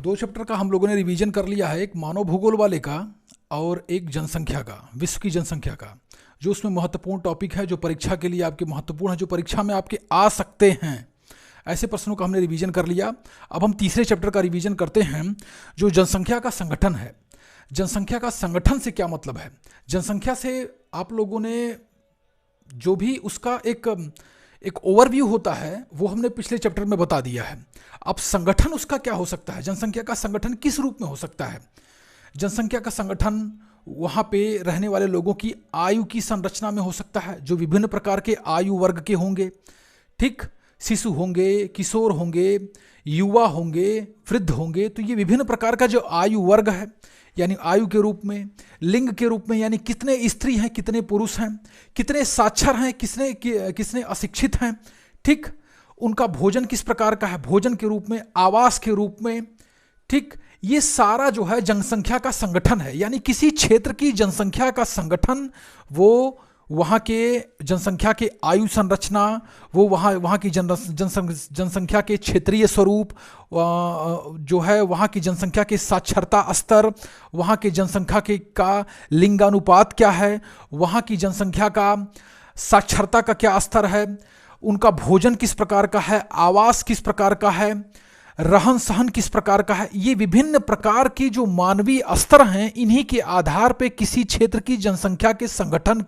दो चैप्टर का हम लोगों ने रिवीजन कर लिया है, एक मानव भूगोल वाले का और एक जनसंख्या का, विश्व की जनसंख्या का, जो उसमें महत्वपूर्ण टॉपिक है, जो परीक्षा के लिए आपके महत्वपूर्ण है, जो परीक्षा में आपके आ सकते हैं, ऐसे प्रश्नों का हमने रिवीजन कर लिया। अब हम तीसरे चैप्टर का रिवीजन करते हैं, जो जनसंख्या का संगठन है। जनसंख्या का संगठन से क्या मतलब है? जनसंख्या से आप लोगों ने जो भी उसका एक ओवरव्यू होता है वो हमने पिछले चैप्टर में बता दिया है। अब संगठन उसका क्या हो सकता है, जनसंख्या का संगठन किस रूप में हो सकता है? जनसंख्या का संगठन वहाँ पे रहने वाले लोगों की आयु की संरचना में हो सकता है, जो विभिन्न प्रकार के आयु वर्ग के होंगे। ठीक, शिशु होंगे, किशोर होंगे, युवा होंगे, वृद्ध होंगे। तो ये विभिन्न प्रकार का जो आयु वर्ग है, यानी आयु के रूप में, लिंग के रूप में, यानी कितने स्त्री हैं, कितने पुरुष हैं, कितने साक्षर हैं, किसने अशिक्षित हैं। ठीक, उनका भोजन किस प्रकार का है, भोजन के रूप में, आवास के रूप में। ठीक, ये सारा जो है जनसंख्या का संगठन है, यानी किसी क्षेत्र की जनसंख्या का संगठन, वो वहाँ के जनसंख्या के आयु संरचना, वो वहाँ की जनसंख्या के क्षेत्रीय स्वरूप, जो है वहाँ की जनसंख्या के साक्षरता स्तर, वहाँ के जनसंख्या का लिंगानुपात क्या है, वहाँ की जनसंख्या का साक्षरता का क्या स्तर है, उनका भोजन किस प्रकार का है, आवास किस प्रकार का है, रहन सहन किस प्रकार का है। ये विभिन्न प्रकार की जो मानवीय स्तर हैं, इन्हीं के आधार पे किसी क्षेत्र की जनसंख्या के संगठन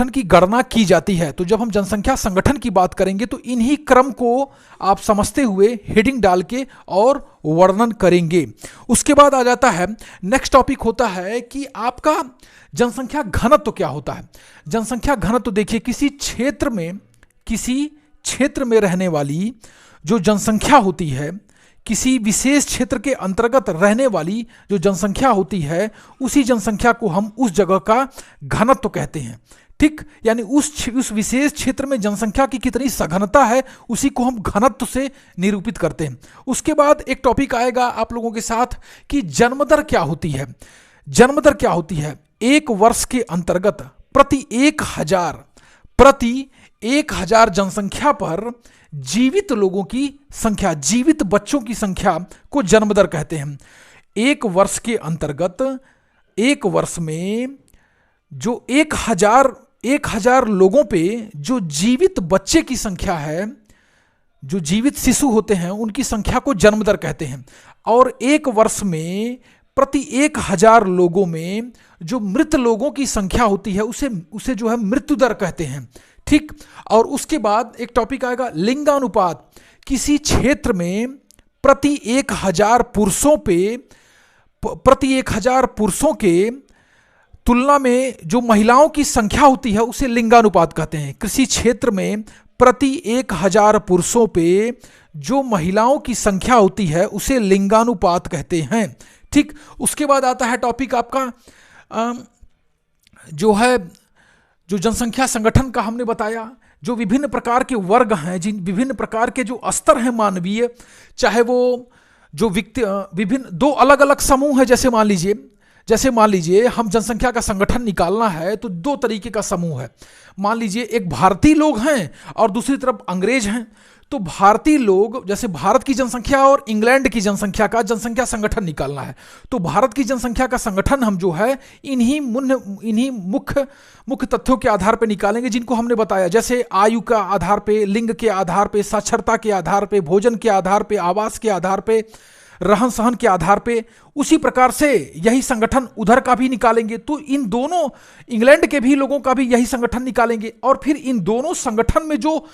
की गणना की जाती है। तो जब हम जनसंख्या संगठन की बात करेंगे तो इन्हीं क्रम को आप समझते हुए हेडिंग डाल के और वर्णन करेंगे। उसके बाद आ जाता है नेक्स्ट टॉपिक होता है कि आपका जनसंख्या घनत्व क्या होता है। जनसंख्या घनत्व देखिए, किसी क्षेत्र में रहने वाली जो जनसंख्या होती है, किसी विशेष क्षेत्र के अंतर्गत रहने वाली जो जनसंख्या होती है, उसी जनसंख्या को हम उस जगह का घनत्व कहते हैं। ठीक, यानी उस विशेष क्षेत्र में जनसंख्या की कितनी सघनता है, उसी को हम घनत्व से निरूपित करते हैं। उसके बाद एक टॉपिक आएगा आप लोगों के साथ कि जन्म दर क्या होती है। जन्म दर क्या होती है? एक वर्ष के अंतर्गत प्रति 1000 जनसंख्या पर जीवित लोगों की संख्या, जीवित बच्चों की संख्या को जन्म दर कहते हैं। एक वर्ष के अंतर्गत, एक वर्ष में जो 1000 लोगों पे जो जीवित बच्चे की संख्या है, जो जीवित शिशु होते हैं, उनकी संख्या को जन्म दर कहते हैं। और एक वर्ष में प्रति 1000 लोगों में जो मृत लोगों की संख्या होती है, उसे जो है मृत्यु दर कहते हैं। ठीक, और उसके बाद एक टॉपिक आएगा लिंगानुपात। किसी क्षेत्र में प्रति 1000 पुरुषों के तुलना में जो महिलाओं की संख्या होती है, उसे लिंगानुपात कहते हैं। किसी क्षेत्र में प्रति 1000 पुरुषों पे जो महिलाओं की संख्या होती है, उसे लिंगानुपात कहते हैं। ठीक, उसके बाद आता है टॉपिक आपका जो जनसंख्या संगठन का हमने बताया, जो विभिन्न प्रकार के वर्ग हैं, जिन विभिन्न प्रकार के जो स्तर हैं मानवीय, चाहे वो जो विभिन्न दो अलग अलग समूह है। जैसे मान लीजिए हम जनसंख्या का संगठन निकालना है तो दो तरीके का समूह है। मान लीजिए एक भारतीय लोग हैं और दूसरी तरफ अंग्रेज हैं। तो भारतीय लोग, जैसे भारत की जनसंख्या और इंग्लैंड की जनसंख्या का जनसंख्या संगठन निकालना है, तो भारत की जनसंख्या का संगठन हम जो है इन्हीं मुख्य तथ्यों के आधार पर निकालेंगे, जिनको हमने बताया, जैसे आयु का आधार पे, लिंग के आधार पे, साक्षरता के आधार पे, भोजन के आधार पे, आवास के आधार पे, रहन सहन के आधार पे। उसी प्रकार से यही संगठन उधर का भी निकालेंगे, तो इन दोनों इंग्लैंड के भी लोगों का भी यही संगठन निकालेंगे। और फिर इन दोनों संगठन में जो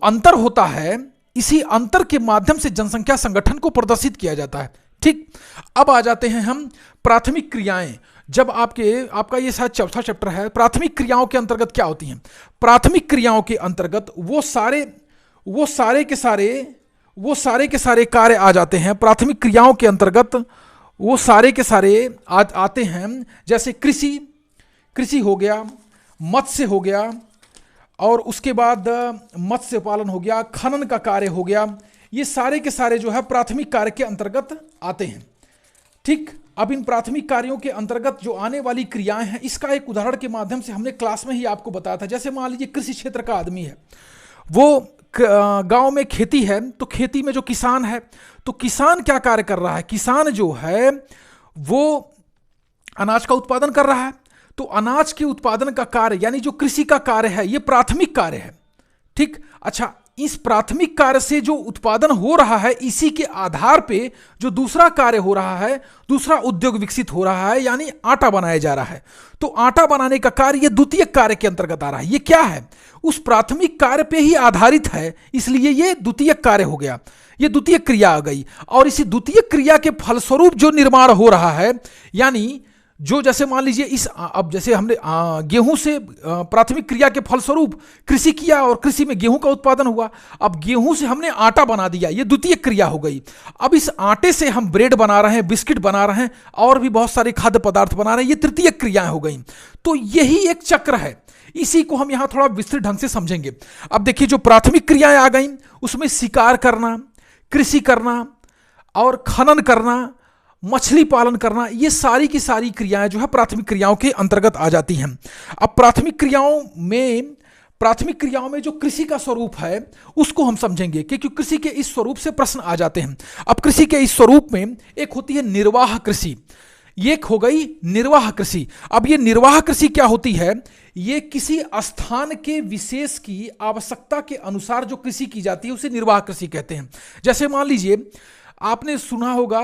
अंतर होता है, इसी अंतर के माध्यम से जनसंख्या संगठन को प्रदर्शित किया जाता है। ठीक, अब आ जाते हैं हम प्राथमिक क्रियाएं। जब आपका ये शायद चौथा चैप्टर है, प्राथमिक क्रियाओं के अंतर्गत क्या होती हैं। प्राथमिक क्रियाओं के अंतर्गत वो सारे के सारे कार्य आ जाते हैं। प्राथमिक क्रियाओं के अंतर्गत वो सारे के सारे आते हैं, जैसे कृषि हो गया, मत्स्य हो गया, और उसके बाद मत्स्य पालन हो गया, खनन का कार्य हो गया। ये सारे के सारे जो है प्राथमिक कार्य के अंतर्गत आते हैं। ठीक, अब इन प्राथमिक कार्यों के अंतर्गत जो आने वाली क्रियाएं हैं, इसका एक उदाहरण के माध्यम से हमने क्लास में ही आपको बताया था। जैसे मान लीजिए कृषि क्षेत्र का आदमी है, वो गांव में खेती है, तो खेती में जो किसान है, तो किसान क्या कार्य कर रहा है? किसान जो है वो अनाज का उत्पादन कर रहा है। तो अनाज के उत्पादन का कार्य यानी जो कृषि का कार्य है, ये प्राथमिक कार्य है। ठीक, अच्छा, इस प्राथमिक कार्य से जो उत्पादन हो रहा है, इसी के आधार पे जो दूसरा कार्य हो रहा है, दूसरा उद्योग विकसित हो रहा है, यानी आटा बनाया जा रहा है। तो आटा बनाने का कार्य ये द्वितीय कार्य के अंतर्गत आ रहा है। ये क्या है? उस प्राथमिक कार्य पे ही आधारित है, इसलिए ये द्वितीय कार्य हो गया, ये द्वितीय क्रिया आ गई। और इसी द्वितीय क्रिया के फलस्वरूप जो निर्माण हो रहा है, यानी जो जैसे मान लीजिए अब जैसे हमने गेहूं से प्राथमिक क्रिया के फलस्वरूप कृषि किया और कृषि में गेहूं का उत्पादन हुआ। अब गेहूं से हमने आटा बना दिया, ये द्वितीय क्रिया हो गई। अब इस आटे से हम ब्रेड बना रहे हैं, बिस्किट बना रहे हैं और भी बहुत सारे खाद्य पदार्थ बना रहे हैं, ये तृतीय क्रियाएं हो गई। तो यही एक चक्र है, इसी को हम यहां थोड़ा विस्तृत ढंग से समझेंगे। अब देखिए, जो प्राथमिक क्रियाएं आ गई उसमें शिकार करना, कृषि करना और खनन करना, मछली पालन करना, ये सारी की सारी क्रियाएं जो है प्राथमिक क्रियाओं के अंतर्गत आ जाती हैं। अब प्राथमिक क्रियाओं में जो कृषि का स्वरूप है उसको हम समझेंगे, क्योंकि कृषि के इस स्वरूप से प्रश्न आ जाते हैं। अब कृषि के इस स्वरूप में एक होती है निर्वाह कृषि, ये हो गई निर्वाह कृषि। अब ये निर्वाह कृषि क्या होती है? ये किसी स्थान के विशेष की आवश्यकता के अनुसार जो कृषि की जाती है उसे निर्वाह कृषि कहते हैं। जैसे मान लीजिए, आपने सुना होगा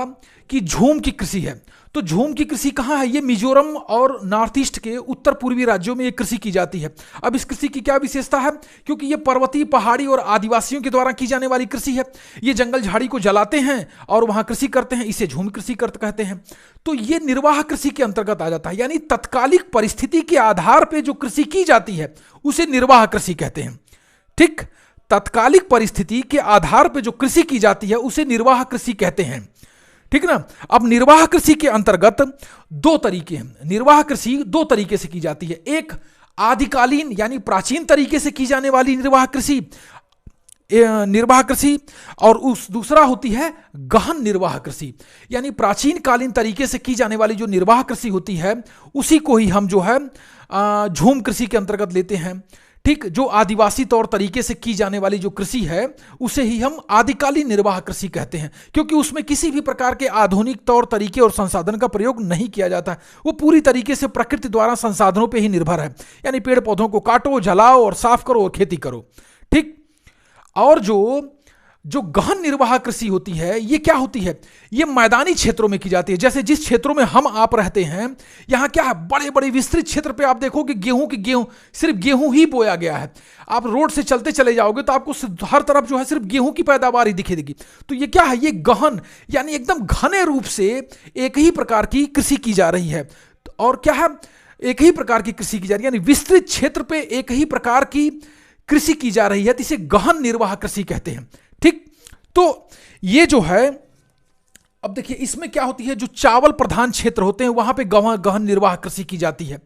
कि झूम की कृषि है, तो झूम की कृषि कहाँ है? ये मिजोरम और नॉर्थ ईस्ट के उत्तर पूर्वी राज्यों में ये कृषि की जाती है। अब इस कृषि की क्या विशेषता है? क्योंकि ये पर्वतीय, पहाड़ी और आदिवासियों के द्वारा की जाने वाली कृषि है। ये जंगल झाड़ी को जलाते हैं और वहां कृषि करते हैं, इसे झूम कृषि कहते हैं। तो ये निर्वाह कृषि के अंतर्गत आ जाता है, यानी तत्कालिक परिस्थिति के आधार पर जो कृषि की जाती है उसे निर्वाह कृषि कहते हैं। ठीक, तत्कालिक परिस्थिति के आधार पर जो कृषि की जाती है उसे निर्वाह कृषि कहते हैं। ठीक ना। अब निर्वाह कृषि के अंतर्गत दो तरीके हैं। निर्वाह कृषि दो तरीके से की जाती है, एक आदिकालीन यानी प्राचीन तरीके से की जाने वाली निर्वाह कृषि और दूसरा होती है गहन निर्वाह कृषि, यानी प्राचीन कालीन तरीके से की जाने वाली जो निर्वाह कृषि होती है उसी को ही हम जो है झूम कृषि के अंतर्गत लेते हैं। ठीक, जो आदिवासी तौर तरीके से की जाने वाली जो कृषि है उसे ही हम आदिकालीन निर्वाह कृषि कहते हैं, क्योंकि उसमें किसी भी प्रकार के आधुनिक तौर तरीके और संसाधन का प्रयोग नहीं किया जाता है। वो पूरी तरीके से प्रकृति द्वारा संसाधनों पे ही निर्भर है, यानी पेड़ पौधों को काटो, जलाओ और साफ करो और खेती करो। ठीक, और जो गहन निर्वाह कृषि होती है ये क्या होती है? ये मैदानी क्षेत्रों में की जाती है। जैसे जिस क्षेत्रों में हम आप रहते हैं, यहाँ क्या है, बड़े बड़े विस्तृत क्षेत्र पे आप देखोगे गेहूं सिर्फ गेहूं ही बोया गया है। आप रोड से चलते चले जाओगे तो आपको हर तरफ जो है सिर्फ गेहूं की पैदावार ही दिखेगी। तो ये क्या है? ये गहन यानी एकदम घने रूप से एक ही प्रकार की कृषि की जा रही है। और क्या है? एक ही प्रकार की कृषि की जा रही है, यानी विस्तृत क्षेत्र पे एक ही प्रकार की कृषि की जा रही है, तो इसे गहन निर्वाह कृषि कहते हैं। ठीक, तो ये जो है, अब देखिए इसमें क्या होती है, जो चावल प्रधान क्षेत्र होते हैं वहां पे गहन निर्वाह कृषि की जाती है।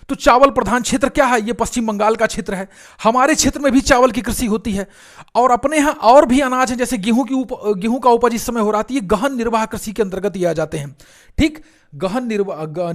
तो चावल प्रधान क्षेत्र क्या है? ये पश्चिम बंगाल का क्षेत्र है। हमारे क्षेत्र में भी चावल की कृषि होती है और अपने यहाँ और भी अनाज है, जैसे गेहूं का उपज इस समय हो रहा है, ये गहन निर्वाह कृषि के अंतर्गत ही आ जाते हैं। ठीक, गहन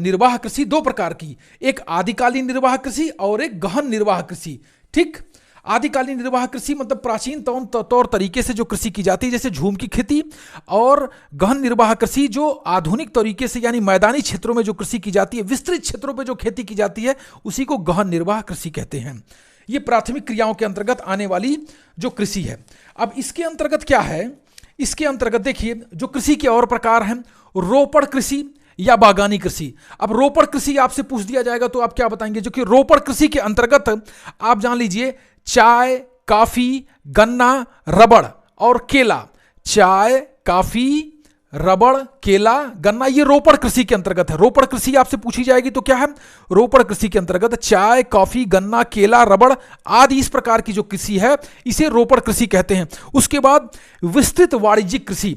निर्वाह कृषि दो प्रकार की, एक आदिकालीन निर्वाह कृषि और एक गहन निर्वाह कृषि। ठीक, आदिकालीन निर्वाह कृषि मतलब प्राचीन तौर तरीके से जो कृषि की जाती है, जैसे झूम की खेती, और गहन निर्वाह कृषि जो आधुनिक तरीके से यानी मैदानी क्षेत्रों में जो कृषि की जाती है, विस्तृत क्षेत्रों पे जो खेती की जाती है, उसी को गहन निर्वाह कृषि कहते हैं। ये प्राथमिक क्रियाओं के अंतर्गत आने वाली जो कृषि है। अब इसके अंतर्गत क्या है? इसके अंतर्गत देखिए जो कृषि के और प्रकार हैं, रोपड़ कृषि या बागानी कृषि। अब रोपड़ कृषि आपसे पूछ दिया जाएगा तो आप क्या बताएंगे? जो कि रोपड़ कृषि के अंतर्गत आप जान लीजिए चाय, काफी, गन्ना, रबड़ और केला। चाय, काफी, रबड़, केला, गन्ना, ये रोपड़ कृषि के अंतर्गत है। रोपड़ कृषि आपसे पूछी जाएगी तो क्या है? रोपड़ कृषि के अंतर्गत चाय, कॉफी, गन्ना, केला, रबड़ आदि इस प्रकार की जो कृषि है इसे रोपड़ कृषि कहते हैं। उसके बाद विस्तृत वाणिज्यिक कृषि,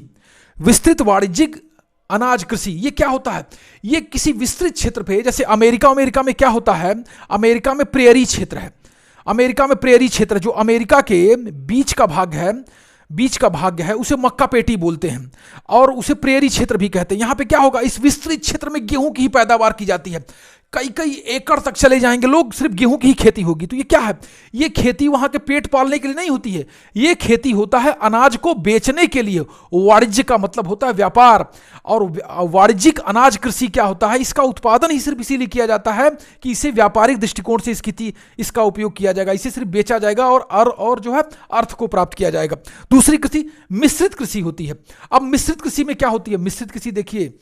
विस्तृत वाणिज्यिक अनाज कृषि, ये क्या होता है? ये किसी विस्तृत क्षेत्र पे, जैसे अमेरिका में क्या होता है, अमेरिका में प्रेयरी क्षेत्र है। अमेरिका में प्रेयरी क्षेत्र, जो अमेरिका के बीच का भाग है उसे मक्का पेटी बोलते हैं और उसे प्रेयरी क्षेत्र भी कहते हैं। यहाँ पे क्या होगा? इस विस्तृत क्षेत्र में गेहूं की ही पैदावार की जाती है। कई कई एकड़ तक चले जाएंगे लोग, सिर्फ गेहूं की ही खेती होगी। तो ये क्या है, ये खेती वहां के पेट पालने के लिए नहीं होती है, ये खेती होता है अनाज को बेचने के लिए। वाणिज्य का मतलब होता है व्यापार, और वाणिज्यिक अनाज कृषि क्या होता है, इसका उत्पादन ही सिर्फ इसीलिए किया जाता है कि इसे व्यापारिक दृष्टिकोण से इसका उपयोग किया जाएगा, इसे सिर्फ बेचा जाएगा और जो है अर्थ को प्राप्त किया जाएगा। दूसरी कृषि मिश्रित कृषि होती है। अब मिश्रित कृषि में क्या होती है, मिश्रित कृषि देखिए,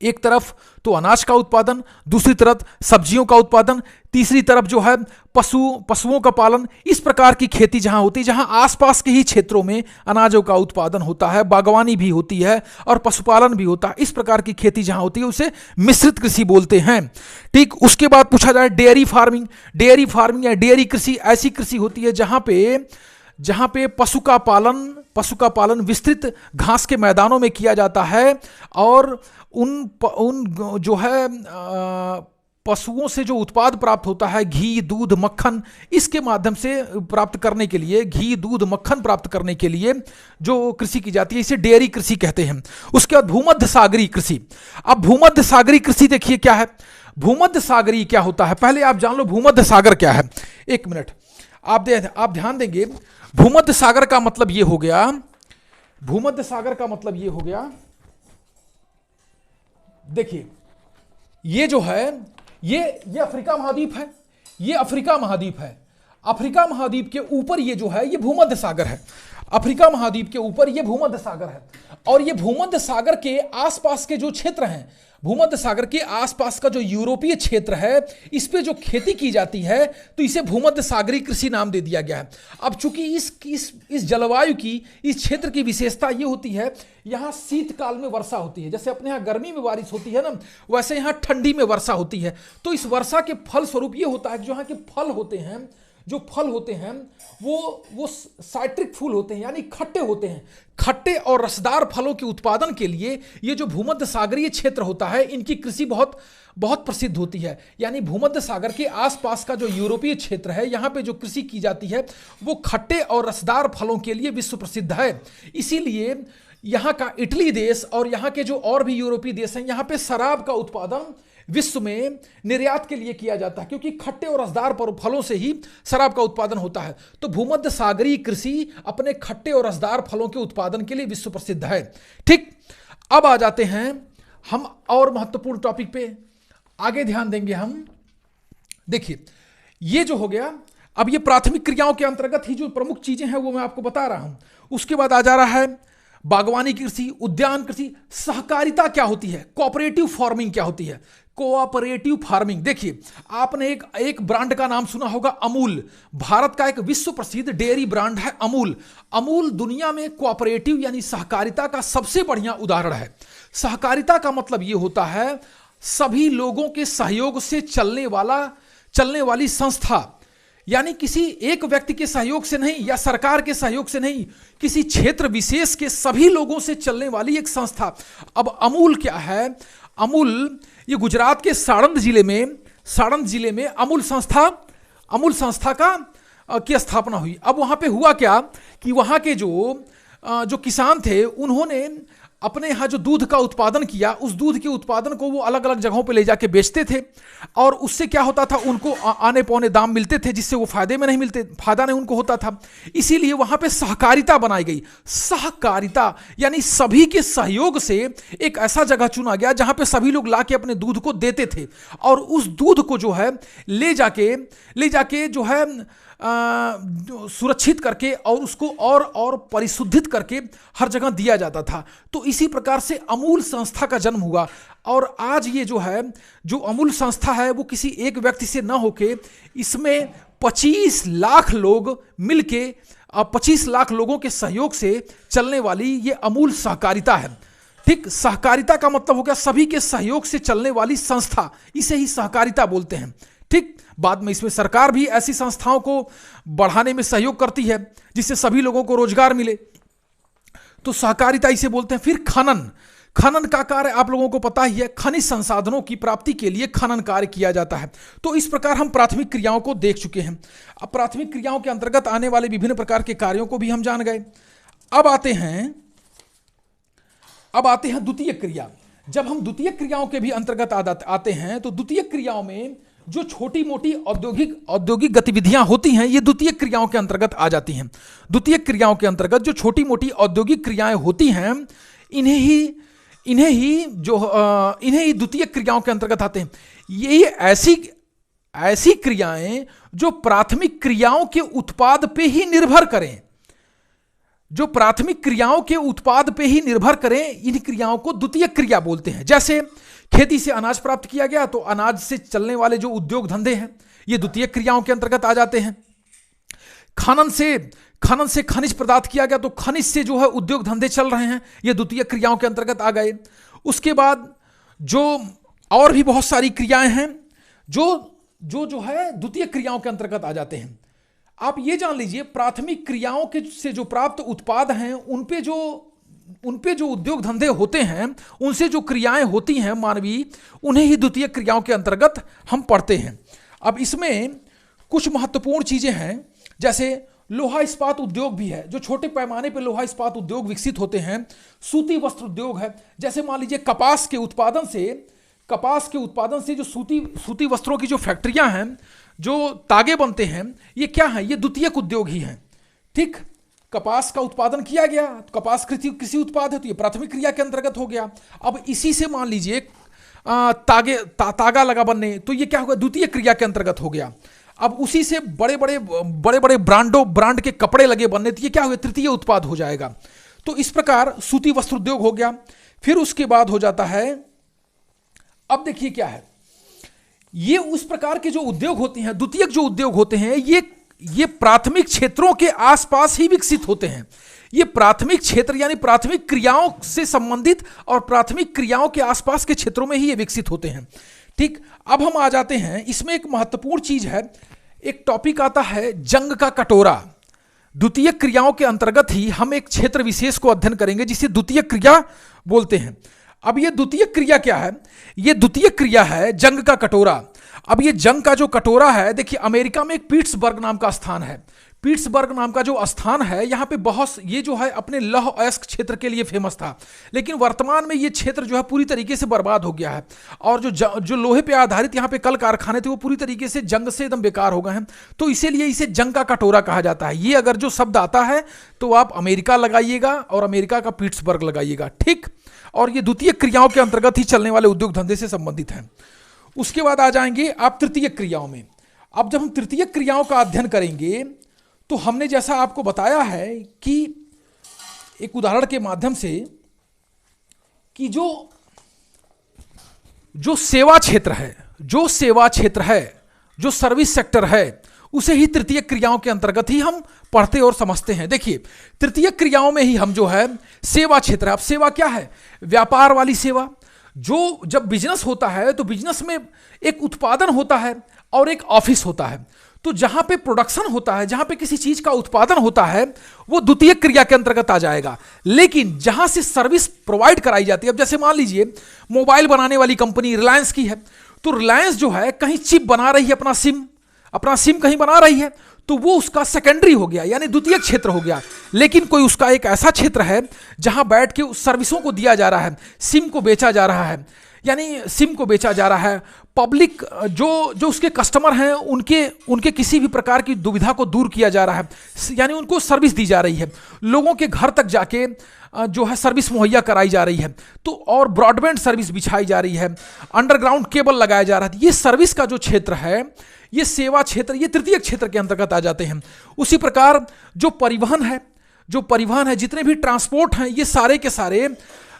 एक तरफ तो अनाज का उत्पादन, दूसरी तरफ सब्जियों का उत्पादन, तीसरी तरफ जो है पशुओं का पालन। इस प्रकार की खेती जहां होती है, जहां आसपास के ही क्षेत्रों में अनाजों का उत्पादन होता है, बागवानी भी होती है और पशुपालन भी होता है, इस प्रकार की खेती जहां होती है उसे मिश्रित कृषि बोलते हैं। ठीक, उसके बाद पूछा जाए डेयरी फार्मिंग। डेयरी फार्मिंग या डेयरी कृषि ऐसी कृषि होती है जहां पे पशु का पालन विस्तृत घास के मैदानों में किया जाता है, और उन जो है पशुओं से जो उत्पाद प्राप्त होता है, घी, दूध, मक्खन, इसके माध्यम से प्राप्त करने के लिए, घी, दूध, मक्खन प्राप्त करने के लिए जो कृषि की जाती है, इसे डेयरी कृषि कहते हैं। उसके बाद भूमध्य सागरीय कृषि। अब भूमध्य सागरीय कृषि देखिए क्या है, भूमध्य सागरीय क्या होता है, पहले आप जान लो भूमध्य सागर क्या है। एक मिनट, आप ध्यान देंगे, भूमध्य सागर का मतलब ये हो गया, भूमध्य सागर का मतलब ये हो गया, देखिए ये जो है ये अफ्रीका महाद्वीप है, ये अफ्रीका महाद्वीप है। अफ्रीका महाद्वीप के ऊपर ये जो है ये भूमध्य सागर है, अफ्रीका महाद्वीप के ऊपर ये भूमध्य सागर है। और ये भूमध्य सागर के आसपास के जो क्षेत्र हैं, भूमध्य सागर के आसपास का जो यूरोपीय क्षेत्र है, इस पे जो खेती की जाती है तो इसे भूमध्य सागरीय कृषि नाम दे दिया गया है। अब चूंकि इस जलवायु की, इस क्षेत्र की विशेषता ये होती है, यहाँ शीतकाल में वर्षा होती है, जैसे अपने यहाँ गर्मी में बारिश होती है ना, वैसे यहाँ ठंडी में वर्षा होती है। तो इस वर्षा के फल स्वरूप ये होता है कि जो यहाँ के फल होते हैं, जो फल होते हैं वो साइट्रिक फूल होते हैं, यानी खट्टे होते हैं। खट्टे और रसदार फलों के उत्पादन के लिए ये जो भूमध्य सागरीय क्षेत्र होता है, इनकी कृषि बहुत बहुत प्रसिद्ध होती है। यानी भूमध्य सागर के आसपास का जो यूरोपीय क्षेत्र है, यहाँ पे जो कृषि की जाती है वो खट्टे और रसदार फलों के लिए विश्व प्रसिद्ध है। इसीलिए यहाँ का इटली देश और यहाँ के जो और भी यूरोपीय देश हैं, यहाँ पे शराब का उत्पादन विश्व में निर्यात के लिए किया जाता है, क्योंकि खट्टे और रसदार फलों से ही शराब का उत्पादन होता है। तो भूमध्य सागरीय कृषि अपने खट्टे और रसदार फलों के उत्पादन के लिए विश्व प्रसिद्ध है। ठीक, अब आ जाते हैं हम और महत्वपूर्ण टॉपिक पे, आगे ध्यान देंगे हम। देखिए ये जो हो गया, अब ये प्राथमिक क्रियाओं के अंतर्गत ही जो प्रमुख चीजें हैं वो मैं आपको बता रहा हूं। उसके बाद आ जा रहा है बागवानी कृषि, उद्यान कृषि, सहकारिता क्या होती है, कोऑपरेटिव फार्मिंग क्या होती है, कोऑपरेटिव फार्मिंग। देखिए आपने एक ब्रांड का नाम सुना होगा, अमूल। भारत का एक विश्व प्रसिद्ध डेयरी ब्रांड है अमूल। अमूल दुनिया में कोऑपरेटिव यानी सहकारिता का सबसे बढ़िया उदाहरण है। सहकारिता का मतलब यह होता है सभी लोगों के सहयोग से चलने वाली संस्था, यानी किसी एक व्यक्ति के सहयोग से नहीं या सरकार के सहयोग से नहीं, किसी क्षेत्र विशेष के सभी लोगों से चलने वाली एक संस्था। अब अमूल क्या है, अमूल ये गुजरात के साणंद जिले में अमूल संस्था की स्थापना हुई। अब वहां पे हुआ क्या कि वहां के जो किसान थे, उन्होंने अपने यहाँ जो दूध का उत्पादन किया, उस दूध के उत्पादन को वो अलग अलग जगहों पे ले जाके बेचते थे, और उससे क्या होता था, उनको आने पौने दाम मिलते थे, जिससे वो फायदा नहीं उनको होता था। इसीलिए वहां पे सहकारिता बनाई गई। सहकारिता यानी सभी के सहयोग से एक ऐसा जगह चुना गया जहां पे सभी लोग लाके अपने दूध को देते थे, और उस दूध को जो है ले जाके जो है सुरक्षित करके और उसको और परिशुद्धित करके हर जगह दिया जाता था। तो इसी प्रकार से अमूल संस्था का जन्म हुआ। और आज ये जो है, जो अमूल संस्था है, वो किसी एक व्यक्ति से न होके इसमें 25 लाख लोग मिलके 25 लाख लोगों के सहयोग से चलने वाली ये अमूल सहकारिता है। ठीक, सहकारिता का मतलब हो गया सभी के सहयोग से चलने वाली संस्था, इसे ही सहकारिता बोलते हैं। ठीक, बाद में इसमें सरकार भी ऐसी संस्थाओं को बढ़ाने में सहयोग करती है जिससे सभी लोगों को रोजगार मिले, तो सहकारिता इसे बोलते हैं। फिर खनन का कार्य आप लोगों को पता ही है, खनिज संसाधनों की प्राप्ति के लिए खनन कार्य किया जाता है। तो इस प्रकार हम प्राथमिक क्रियाओं को देख चुके हैं। अब प्राथमिक क्रियाओं के अंतर्गत आने वाले विभिन्न प्रकार के कार्यों को भी हम जान गए। अब आते हैं द्वितीय क्रिया। जब हम द्वितीय क्रियाओं के भी अंतर्गत आते हैं तो द्वितीय क्रियाओं में जो छोटी मोटी औद्योगिक गतिविधियां होती हैं ये द्वितीय क्रियाओं के अंतर्गत आ जाती हैं। द्वितीय क्रियाओं के अंतर्गत जो छोटी मोटी औद्योगिक क्रियाएं होती हैं इन्हें ही द्वितीय क्रियाओं के अंतर्गत आते हैं। ये ऐसी क्रियाएं जो प्राथमिक क्रियाओं के उत्पाद पे ही निर्भर करें, जो प्राथमिक क्रियाओं के उत्पाद पे ही निर्भर करें, इन क्रियाओं को द्वितीय क्रिया बोलते हैं। जैसे खेती से अनाज प्राप्त किया गया तो अनाज से चलने वाले जो उद्योग धंधे हैं ये द्वितीय क्रियाओं के अंतर्गत आ जाते हैं। खनन से खनिज प्राप्त किया गया तो खनिज से जो है उद्योग धंधे चल रहे हैं, ये द्वितीय क्रियाओं के अंतर्गत आ गए। उसके बाद जो और भी बहुत सारी क्रियाएं हैं जो है द्वितीय क्रियाओं के अंतर्गत आ जाते हैं। आप ये जान लीजिए प्राथमिक क्रियाओं के से जो प्राप्त उत्पाद हैं उन पे जो उद्योग धंधे होते हैं, उनसे जो क्रियाएं होती हैं मानवीय, उन्हें ही द्वितीय क्रियाओं के अंतर्गत हम पढ़ते हैं। अब इसमें कुछ महत्वपूर्ण चीजें हैं, जैसे लोहा इस्पात उद्योग भी है, जो छोटे पैमाने पर लोहा इस्पात उद्योग विकसित होते हैं। सूती वस्त्र उद्योग है, जैसे मान लीजिए कपास के उत्पादन से जो सूती वस्त्रों की जो फैक्ट्रियां हैं, जो तागे बनते हैं, ये क्या है, ये द्वितीयक उद्योग ही हैं। ठीक, कपास का उत्पादन किया गया तो कपास कृषि उत्पाद है तो ये प्राथमिक क्रिया के अंतर्गत हो गया। अब इसी से मान लीजिए तागा लगा बनने, तो ये क्या होगा, द्वितीय क्रिया के अंतर्गत हो गया। अब उसी से बड़े बड़े ब्रांड के कपड़े लगे बनने, तो ये क्या हो गया, तृतीय उत्पाद हो जाएगा। तो इस प्रकार सूती वस्त्र उद्योग हो गया। फिर उसके बाद हो जाता है, अब देखिए क्या है, ये उस प्रकार के जो उद्योग होते हैं, द्वितीयक जो उद्योग होते हैं, ये प्राथमिक क्षेत्रों के आसपास ही विकसित होते हैं। ये प्राथमिक क्षेत्र यानी प्राथमिक क्रियाओं से संबंधित और प्राथमिक क्रियाओं के आसपास के क्षेत्रों में ही ये विकसित होते हैं। ठीक, अब हम आ जाते हैं, इसमें एक महत्वपूर्ण चीज है, एक टॉपिक आता है जंग का कटोरा। द्वितीय क्रियाओं के अंतर्गत ही हम एक क्षेत्र विशेष को अध्ययन करेंगे जिसे द्वितीय क्रिया बोलते हैं। अब ये द्वितीय क्रिया क्या है, ये द्वितीय क्रिया है जंग का कटोरा। अब ये जंग का जो कटोरा है, देखिए अमेरिका में एक पीट्सबर्ग नाम का स्थान है। पीट्सबर्ग नाम का जो स्थान है, यहाँ पे बहुत, ये जो है अपने लौह अयस्क क्षेत्र के लिए फेमस था, लेकिन वर्तमान में ये क्षेत्र जो है पूरी तरीके से बर्बाद हो गया है। और जो लोहे पे आधारित यहाँ पे कल कारखाने थे वो पूरी तरीके से जंग से एकदम बेकार हो गए हैं, तो इसीलिए इसे जंग का कटोरा कहा जाता है। ये अगर जो शब्द आता है तो आप अमेरिका लगाइएगा और अमेरिका का पीट्सबर्ग लगाइएगा। ठीक, और ये द्वितीय क्रियाओं के अंतर्गत ही चलने वाले उद्योग धंधे से संबंधित हैं। उसके बाद आ जाएंगे आप तृतीय क्रियाओं में। अब जब हम तृतीय क्रियाओं का अध्ययन करेंगे तो हमने जैसा आपको बताया है कि एक उदाहरण के माध्यम से कि जो सेवा क्षेत्र है, जो सर्विस सेक्टर है, उसे ही तृतीय क्रियाओं के अंतर्गत ही हम पढ़ते और समझते हैं। देखिए तृतीय क्रियाओं में ही हम जो है सेवा क्षेत्र है। अब सेवा क्या है, व्यापार वाली सेवा। जो जब बिजनेस होता है तो बिजनेस में एक उत्पादन होता है और एक ऑफिस होता है। तो जहां पे प्रोडक्शन होता है, जहां पे किसी चीज का उत्पादन होता है, वो द्वितीय क्रिया के अंतर्गत आ जाएगा। लेकिन जहां से सर्विस प्रोवाइड कराई जाती है, अब जैसे मान लीजिए मोबाइल बनाने वाली कंपनी रिलायंस की है, तो रिलायंस जो है कहीं चिप बना रही है, अपना सिम कहीं बना रही है, तो वो उसका सेकेंडरी हो गया यानी द्वितीय क्षेत्र हो गया। लेकिन कोई उसका एक ऐसा क्षेत्र है जहां बैठ के उस सर्विसों को दिया जा रहा है, सिम को बेचा जा रहा है, यानी सिम को बेचा जा रहा है। पब्लिक जो उसके कस्टमर हैं उनके किसी भी प्रकार की दुविधा को दूर किया जा रहा है, यानी उनको सर्विस दी जा रही है, लोगों के घर तक जाके जो है सर्विस मुहैया कराई जा रही है, तो और ब्रॉडबैंड सर्विस बिछाई जा रही है, अंडरग्राउंड केबल लगाया जा रहा है। ये सर्विस का जो क्षेत्र है, ये सेवा क्षेत्र, ये तृतीय क्षेत्र के अंतर्गत आ जाते हैं। उसी प्रकार जो परिवहन है, जितने भी ट्रांसपोर्ट हैं, ये सारे के सारे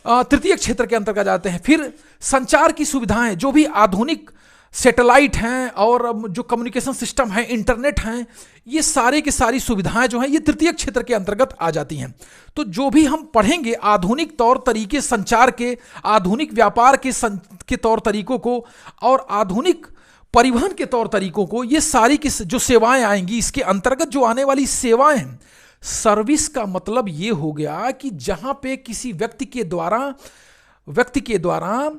तृतीय क्षेत्र के अंतर्गत आते हैं। फिर संचार की सुविधाएं, जो भी आधुनिक सैटेलाइट हैं और जो कम्युनिकेशन सिस्टम है, इंटरनेट हैं, ये सारे की सारी सुविधाएं जो हैं ये तृतीय क्षेत्र के अंतर्गत आ जाती हैं। तो जो भी हम पढ़ेंगे आधुनिक तौर तरीके संचार के, आधुनिक व्यापार के तौर तरीकों को और आधुनिक परिवहन के तौर तरीकों को, ये सारी की जो सेवाएं आएंगी, इसके अंतर्गत जो आने वाली सेवाएं हैं, सर्विस का मतलब ये हो गया कि जहां पे किसी व्यक्ति के द्वारा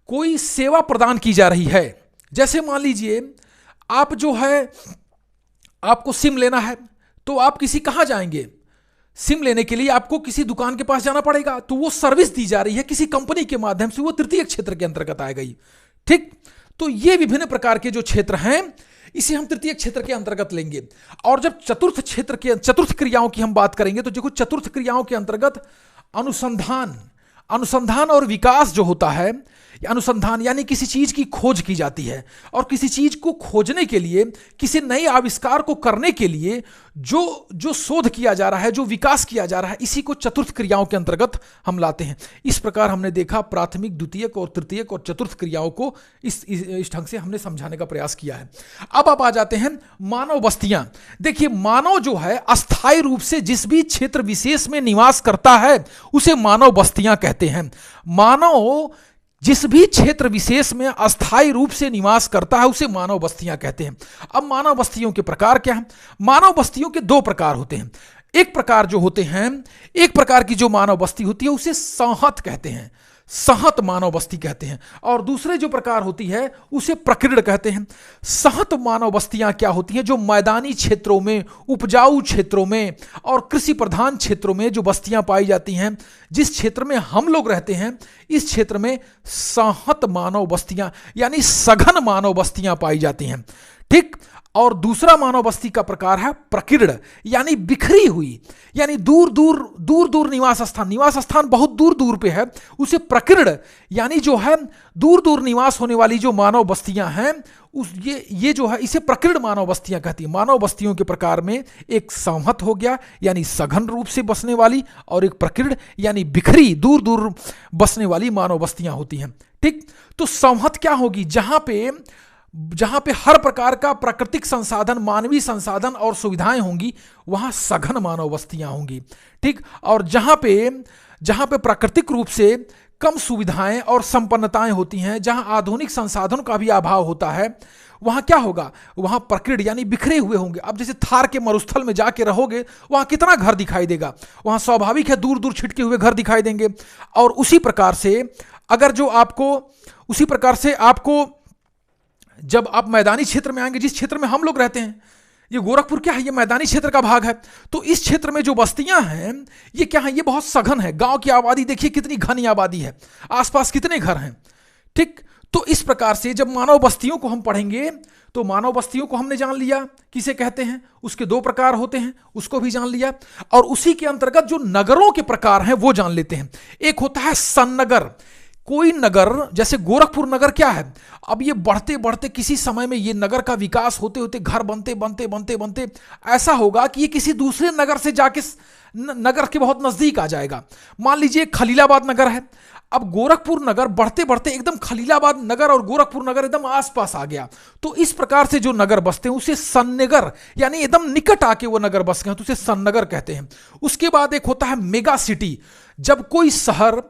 कोई सेवा प्रदान की जा रही है। जैसे मान लीजिए आप जो है, आपको सिम लेना है तो आप कहां जाएंगे, सिम लेने के लिए आपको किसी दुकान के पास जाना पड़ेगा, तो वो सर्विस दी जा रही है किसी कंपनी के माध्यम से, वो तृतीय क्षेत्र के अंतर्गत आएगा ही। ठीक, तो ये विभिन्न प्रकार के जो क्षेत्र हैं इसे हम तृतीय क्षेत्र के अंतर्गत लेंगे। और जब चतुर्थ क्रियाओं की हम बात करेंगे, तो देखो चतुर्थ क्रियाओं के अंतर्गत अनुसंधान और विकास जो होता है, अनुसंधान यानी किसी चीज की खोज की जाती है, और किसी चीज को खोजने के लिए, किसी नए आविष्कार को करने के लिए जो शोध किया जा रहा है, जो विकास किया जा रहा है, इसी को चतुर्थ क्रियाओं के अंतर्गत हम लाते हैं। इस प्रकार हमने देखा प्राथमिक, द्वितीयक और तृतीयक और चतुर्थ क्रियाओं को इस ढंग से हमने समझाने का प्रयास किया है। अब आप आ जाते हैं मानव बस्तियां। देखिए, मानव जो है अस्थायी रूप से जिस भी क्षेत्र विशेष में निवास करता है उसे मानव बस्तियां कहते हैं। मानव जिस भी क्षेत्र विशेष में अस्थायी रूप से निवास करता है उसे मानव बस्तियां कहते हैं। अब मानव बस्तियों के प्रकार क्या हैं? मानव बस्तियों के दो प्रकार होते हैं। एक प्रकार जो होते हैं, एक प्रकार की जो मानव बस्ती होती है उसे संहत कहते हैं, सहत मानव बस्ती कहते हैं, और दूसरे जो प्रकार होती है उसे प्रकीर्ण कहते हैं। सहत मानव बस्तियां क्या होती हैं? जो मैदानी क्षेत्रों में, उपजाऊ क्षेत्रों में और कृषि प्रधान क्षेत्रों में जो बस्तियां पाई जाती हैं, जिस क्षेत्र में हम लोग रहते हैं इस क्षेत्र में सहत मानव बस्तियां यानी सघन मानव बस्तियां पाई जाती हैं। ठीक, और दूसरा मानव बस्ती का प्रकार है प्रकीर्ण यानी बिखरी हुई, यानी दूर दूर निवास स्थान बहुत दूर दूर पे है, उसे प्रकीर्ण यानी जो है दूर दूर निवास होने वाली जो मानव बस्तियां हैं ये जो है इसे प्रकीर्ण मानव बस्तियां कहती हैं। मानव बस्तियों के प्रकार में एक संहत हो गया यानी सघन रूप से बसने वाली, और एक प्रकीर्ण यानी बिखरी दूर दूर बसने वाली मानव बस्तियां होती हैं। ठीक, तो संहत क्या होगी? जहां पे हर प्रकार का प्राकृतिक संसाधन, मानवीय संसाधन और सुविधाएं होंगी वहां सघन मानव बस्तियां होंगी। ठीक, और जहां पे प्राकृतिक रूप से कम सुविधाएं और संपन्नताएं होती हैं, जहां आधुनिक संसाधनों का भी अभाव होता है, वहां क्या होगा? वहां प्रकीर्ण यानी बिखरे हुए होंगे। अब जैसे थार के मरुस्थल में जाके रहोगे वहां कितना घर दिखाई देगा, वहां स्वाभाविक है दूर दूर छिटके हुए घर दिखाई देंगे। और उसी प्रकार से आपको जब आप मैदानी क्षेत्र में आएंगे, जिस क्षेत्र में हम लोग रहते हैं, ये गोरखपुर क्या है? ये मैदानी क्षेत्र का भाग है। तो इस क्षेत्र में जो बस्तियां हैं ये क्या है? ये बहुत सघन है। गांव की आबादी देखिए कितनी घनी आबादी है, आसपास कितने घर हैं। ठीक, तो इस प्रकार से जब मानव बस्तियों को हम पढ़ेंगे तो मानव बस्तियों को हमने जान लिया किसे कहते हैं, उसके दो प्रकार होते हैं उसको भी जान लिया, और उसी के अंतर्गत जो नगरों के प्रकार हैं वो जान लेते हैं। एक होता है सन्नगर। कोई नगर, जैसे गोरखपुर नगर क्या है? अब ये बढ़ते बढ़ते किसी समय में ये नगर का विकास होते होते, घर बनते ऐसा होगा कि ये किसी दूसरे नगर से जाके नगर के बहुत नजदीक आ जाएगा। मान लीजिए खलीलाबाद नगर है, अब गोरखपुर नगर बढ़ते बढ़ते एकदम खलीलाबाद नगर और गोरखपुर नगर एकदम आसपास आ गया। तो इस प्रकार से जो नगर बसते हैं उसे सन्नगर यानी एकदम निकट आके वो नगर बस गए तो उसे सन्नगर कहते हैं। उसके बाद एक होता है मेगा सिटी। जब कोई शहर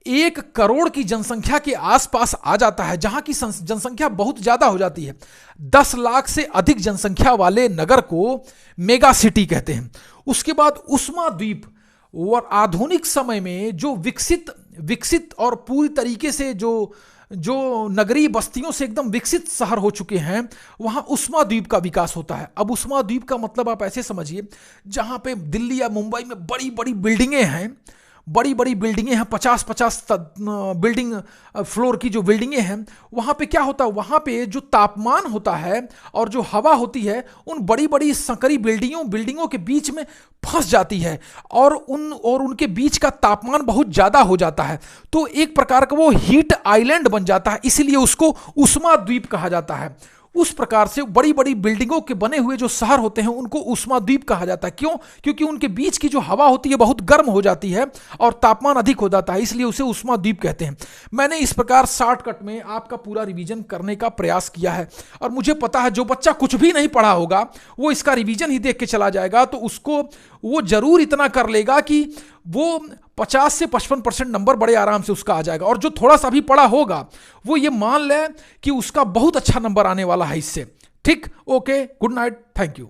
1 करोड़ की जनसंख्या के आसपास आ जाता है, जहां की जनसंख्या बहुत ज्यादा हो जाती है, 10 लाख से अधिक जनसंख्या वाले नगर को मेगा सिटी कहते हैं। उसके बाद उस्मा द्वीप, और आधुनिक समय में जो विकसित और पूरी तरीके से जो नगरीय बस्तियों से एकदम विकसित शहर हो चुके हैं, वहां उस्मा द्वीप का विकास होता है। अब उस्मा द्वीप का मतलब आप ऐसे समझिए, जहां पे दिल्ली या मुंबई में बड़ी बड़ी बिल्डिंगें हैं, 50-50 बिल्डिंग फ्लोर की जो बिल्डिंगें हैं, वहाँ पे क्या होता है? वहाँ पे जो तापमान होता है और जो हवा होती है उन बड़ी बड़ी संकरी बिल्डिंगों के बीच में फंस जाती है, और उनके बीच का तापमान बहुत ज़्यादा हो जाता है। तो एक प्रकार का वो हीट आइलैंड बन जाता है, इसीलिए उसको उस्मा द्वीप कहा जाता है। उस प्रकार से बड़ी बड़ी बिल्डिंगों के बने हुए जो शहर होते हैं उनको उष्मा द्वीप कहा जाता है। क्यों? क्योंकि उनके बीच की जो हवा होती है बहुत गर्म हो जाती है और तापमान अधिक हो जाता है, इसलिए उसे उष्मा द्वीप कहते हैं। मैंने इस प्रकार शॉर्टकट में आपका पूरा रिवीजन करने का प्रयास किया है, और मुझे पता है जो बच्चा कुछ भी नहीं पढ़ा होगा वो इसका रिवीजन ही देख के चला जाएगा, तो उसको वो जरूर इतना कर लेगा कि वो 50 से 55% नंबर बड़े आराम से उसका आ जाएगा। और जो थोड़ा सा भी पढ़ा होगा वो ये मान ले कि उसका बहुत अच्छा नंबर आने वाला है इससे। ठीक, okay, good night, thank you.